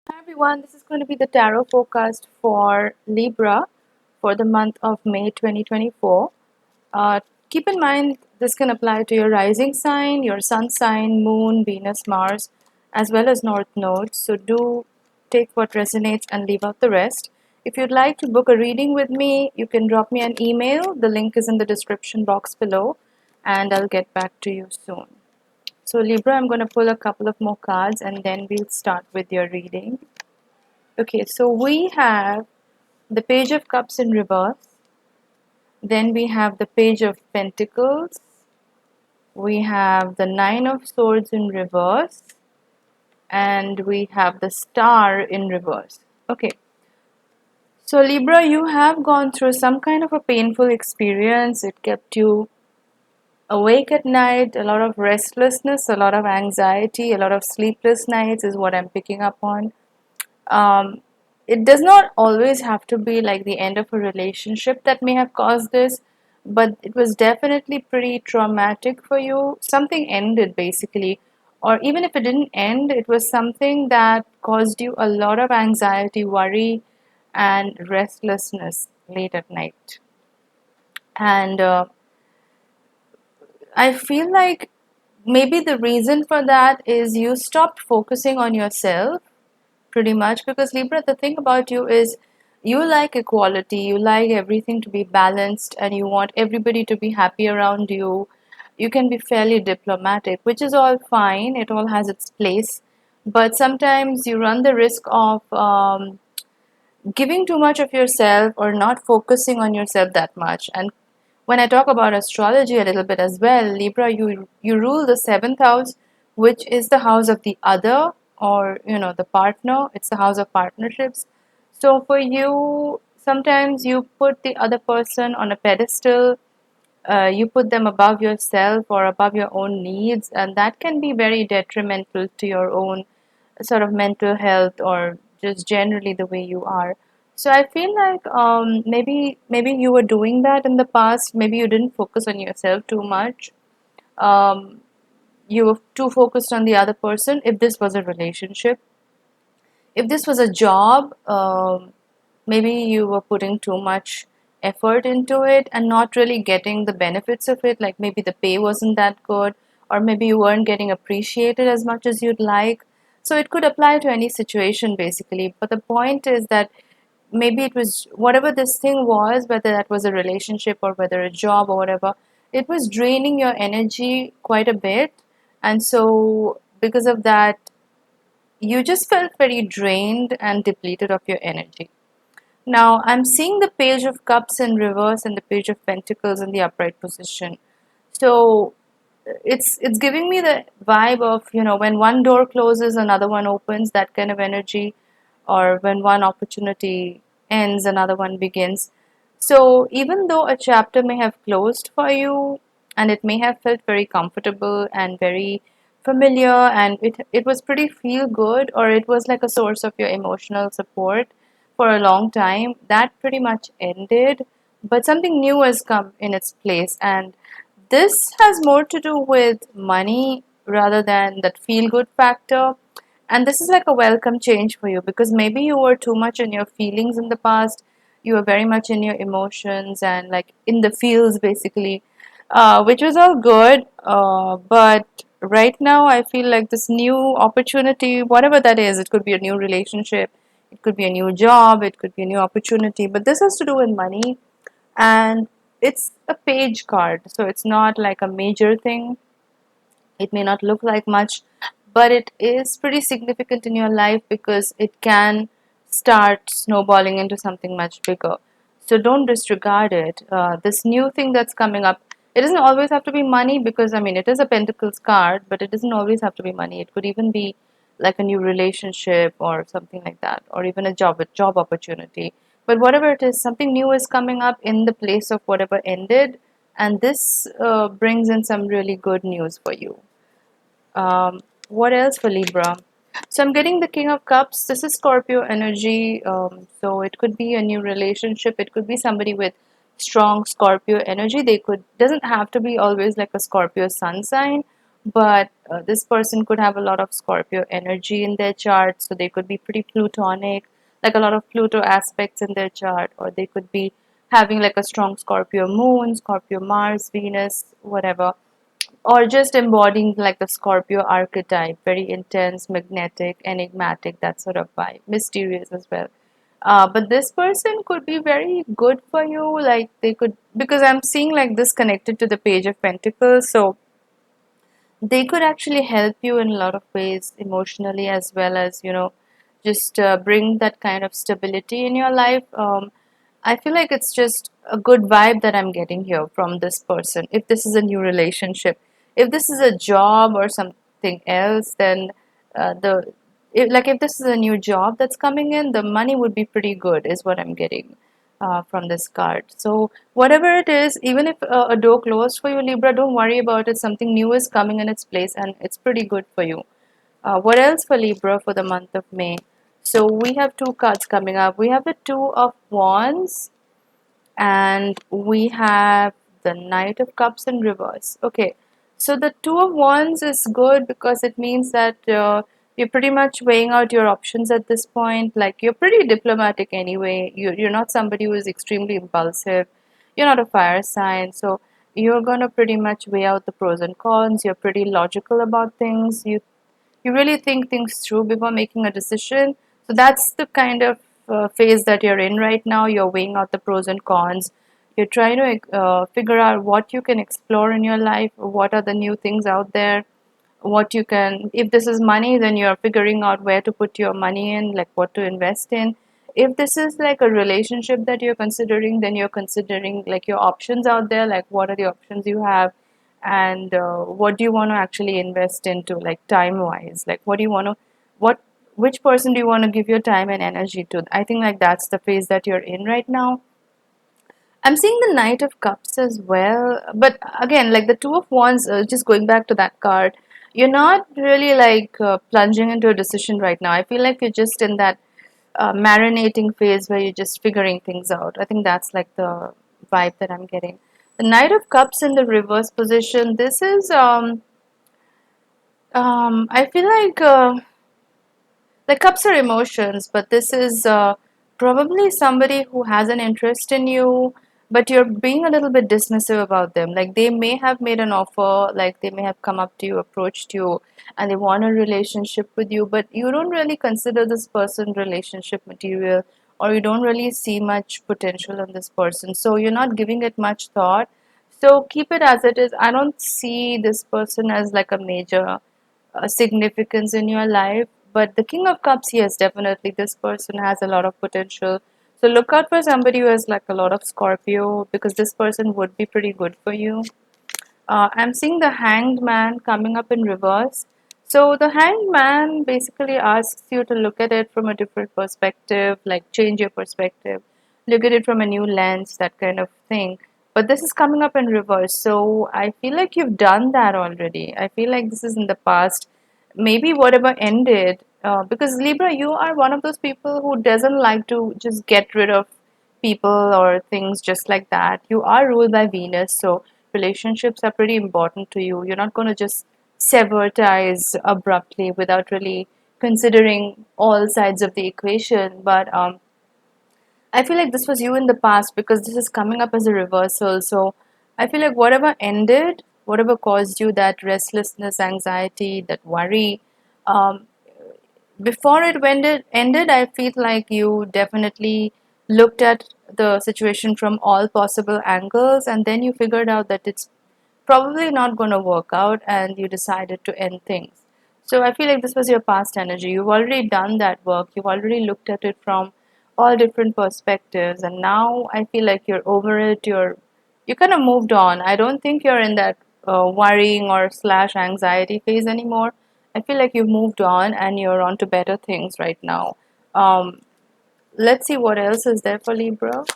Hi everyone, this is going to be the tarot forecast for Libra for the month of May 2024. Keep in mind this can apply to your rising sign, your sun sign, moon, Venus, Mars, as well as north nodes. So do take what resonates and leave out the rest. If you'd like to book a reading with me, you can drop me an email. The link is in the description box below, and I'll get back to you soon. So Libra, I'm going to pull a couple of more cards and then we'll start with your reading. Okay, so we have the Page of Cups in reverse, then we have the Page of Pentacles, we have the Nine of Swords in reverse, and we have the Star in reverse. Okay, so Libra, you have gone through some kind of a painful experience. It kept you awake at night, a lot of restlessness, a lot of anxiety, a lot of sleepless nights is what I'm picking up on. It does not always have to be like the end of a relationship that may have caused this, but it was definitely pretty traumatic for you. Something ended basically, or even if it didn't end, it was something that caused you a lot of anxiety, worry, and restlessness late at night. And I feel like maybe the reason for that is you stopped focusing on yourself pretty much, because Libra, the thing about you is you like equality, you like everything to be balanced, and you want everybody to be happy around you. You can be fairly diplomatic, which is all fine, it all has its place, but sometimes you run the risk of giving too much of yourself or not focusing on yourself that much. And when I talk about astrology a little bit as well, Libra, you rule the seventh house, which is the house of the other, or the partner. It's the house of partnerships. So for you, sometimes you put the other person on a pedestal. You put them above yourself or above your own needs, and that can be very detrimental to your own sort of mental health or just generally the way you are. So I feel like maybe you were doing that in the past. Maybe you didn't focus on yourself too much. Um, you were too focused on the other person. If this was a relationship, if this was a job, maybe you were putting too much effort into it and not really getting the benefits of it. Like maybe the pay wasn't that good, or maybe you weren't getting appreciated as much as you'd like. So it could apply to any situation basically. But the point is that maybe it was whatever this thing was, whether that was a relationship or whether a job or whatever, it was draining your energy quite a bit. And so because of that, you just felt very drained and depleted of your energy. Now I'm seeing the Page of Cups in reverse and the Page of Pentacles in the upright position. So it's giving me the vibe of, when one door closes, another one opens, that kind of energy, or when one opportunity ends, another one begins. So even though a chapter may have closed for you and it may have felt very comfortable and very familiar, and it was pretty feel good, or it was like a source of your emotional support for a long time, that pretty much ended, but something new has come in its place. And this has more to do with money rather than that feel good factor. And this is like a welcome change for you, because maybe you were too much in your feelings in the past. You were very much in your emotions and like in the feels basically, which was all good. But right now, I feel like this new opportunity, whatever that is, it could be a new relationship, it could be a new job, it could be a new opportunity, but this has to do with money. And it's a page card, so it's not like a major thing. It may not look like much, but it is pretty significant in your life because it can start snowballing into something much bigger. So don't disregard it. This new thing that's coming up, it doesn't always have to be money, because I mean, it is a Pentacles card, but it doesn't always have to be money. It could even be like a new relationship or something like that, or even a job opportunity. But whatever it is, something new is coming up in the place of whatever ended, and this brings in some really good news for you. What else for Libra? So I'm getting the King of Cups. This is Scorpio energy. So it could be a new relationship. It could be somebody with strong Scorpio energy. They could, doesn't have to be always like a Scorpio sun sign, but this person could have a lot of Scorpio energy in their chart, so they could be pretty Plutonic, like a lot of Pluto aspects in their chart, or they could be having like a strong Scorpio moon, Scorpio Mars, Venus, whatever, or just embodying like the Scorpio archetype, very intense, magnetic, enigmatic, that sort of vibe, mysterious as well. But this person could be very good for you, like they could, because I'm seeing like this connected to the Page of Pentacles, so they could actually help you in a lot of ways emotionally, as well as just bring that kind of stability in your life. I feel like it's just a good vibe that I'm getting here from this person. If this is a new relationship, if this is a job or something else, then the like if this is a new job that's coming in, the money would be pretty good, is what I'm getting from this card. So whatever it is, even if a door closed for you, Libra, don't worry about it. Something new is coming in its place, and it's pretty good for you. What else for Libra for the month of May? So we have two cards coming up. We have the Two of Wands, and we have the Knight of Cups in reverse. Okay, so the Two of Wands is good because it means that you're pretty much weighing out your options at this point. Like, you're pretty diplomatic anyway. You're not somebody who is extremely impulsive. You're not a fire sign, so you're gonna pretty much weigh out the pros and cons. You're pretty logical about things. You really think things through before making a decision. So that's the kind of phase that you're in right now. You're weighing out the pros and cons. You're trying to figure out what you can explore in your life, what are the new things out there, what you can, if this is money, then you're figuring out where to put your money in, like what to invest in. If this is like a relationship that you're considering, then you're considering like your options out there, like what are the options you have, and what do you want to actually invest into, like time wise, like what do you want to, what which person do you want to give your time and energy to. I think like that's the phase that you're in right now. I'm seeing the Knight of Cups as well, but again, like the Two of Wands, just going back to that card, you're not really like plunging into a decision right now. I feel like you're just in that marinating phase where you're just figuring things out. I think that's like the vibe that I'm getting. The Knight of Cups in the reverse position. This is I feel like cups are emotions, but this is probably somebody who has an interest in you, but you're being a little bit dismissive about them. Like they may have made an offer, like they may have come up to you, approached you, and they want a relationship with you, but you don't really consider this person relationship material, or you don't really see much potential in this person. So you're not giving it much thought. So keep it as it is. I don't see this person as like a major significance in your life. But the King of Cups, yes, definitely, this person has a lot of potential. So look out for somebody who has like a lot of Scorpio, because this person would be pretty good for you. I'm seeing the Hanged Man coming up in reverse. So the Hanged Man basically asks you to look at it from a different perspective, like change your perspective, look at it from a new lens, that kind of thing. But this is coming up in reverse. So I feel like you've done that already. I feel like this is in the past. Maybe whatever ended, because Libra, you are one of those people who doesn't like to just get rid of people or things just like that. You are ruled by Venus, so relationships are pretty important to you. You're not going to just sever ties abruptly without really considering all sides of the equation. But I feel like this was you in the past, because this is coming up as a reversal. So I feel like whatever ended, whatever caused you that restlessness, anxiety, that worry, um, before it ended, I feel like you definitely looked at the situation from all possible angles, and then you figured out that it's probably not going to work out, and you decided to end things. So I feel like this was your past energy. You've already done that work. You've already looked at it from all different perspectives, and now I feel like you're over it. You kind of moved on. I don't think you're in that worrying or slash anxiety phase anymore. I feel like you've moved on and you're on to better things right now. Um, let's see what else is there for Libra.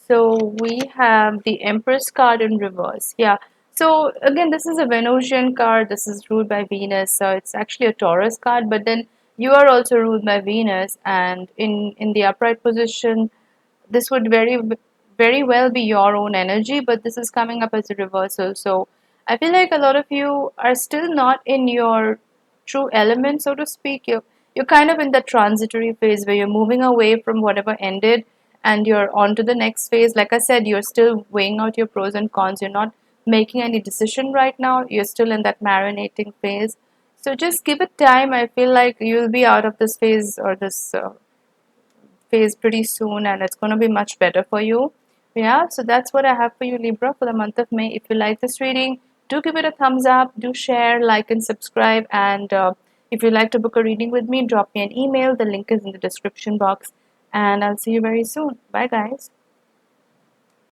So we have the Empress card in reverse. Yeah. So again, this is a Venusian card. This is ruled by Venus. So it's actually a Taurus card, but then you are also ruled by Venus, and in the upright position, this would very well be your own energy, but this is coming up as a reversal. So I feel like a lot of you are still not in your true element, so to speak. You're kind of in the transitory phase where you're moving away from whatever ended and you're on to the next phase. Like I said, you're still weighing out your pros and cons. You're not making any decision right now. You're still in that marinating phase. So just give it time. I feel like you'll be out of this phase or this phase pretty soon, and it's going to be much better for you. Yeah, so that's what I have for you, Libra, for the month of May. If you like this reading, do give it a thumbs up, do share, like, and subscribe. And if you'd like to book a reading with me, drop me an email. The link is in the description box, and I'll see you very soon. Bye, guys.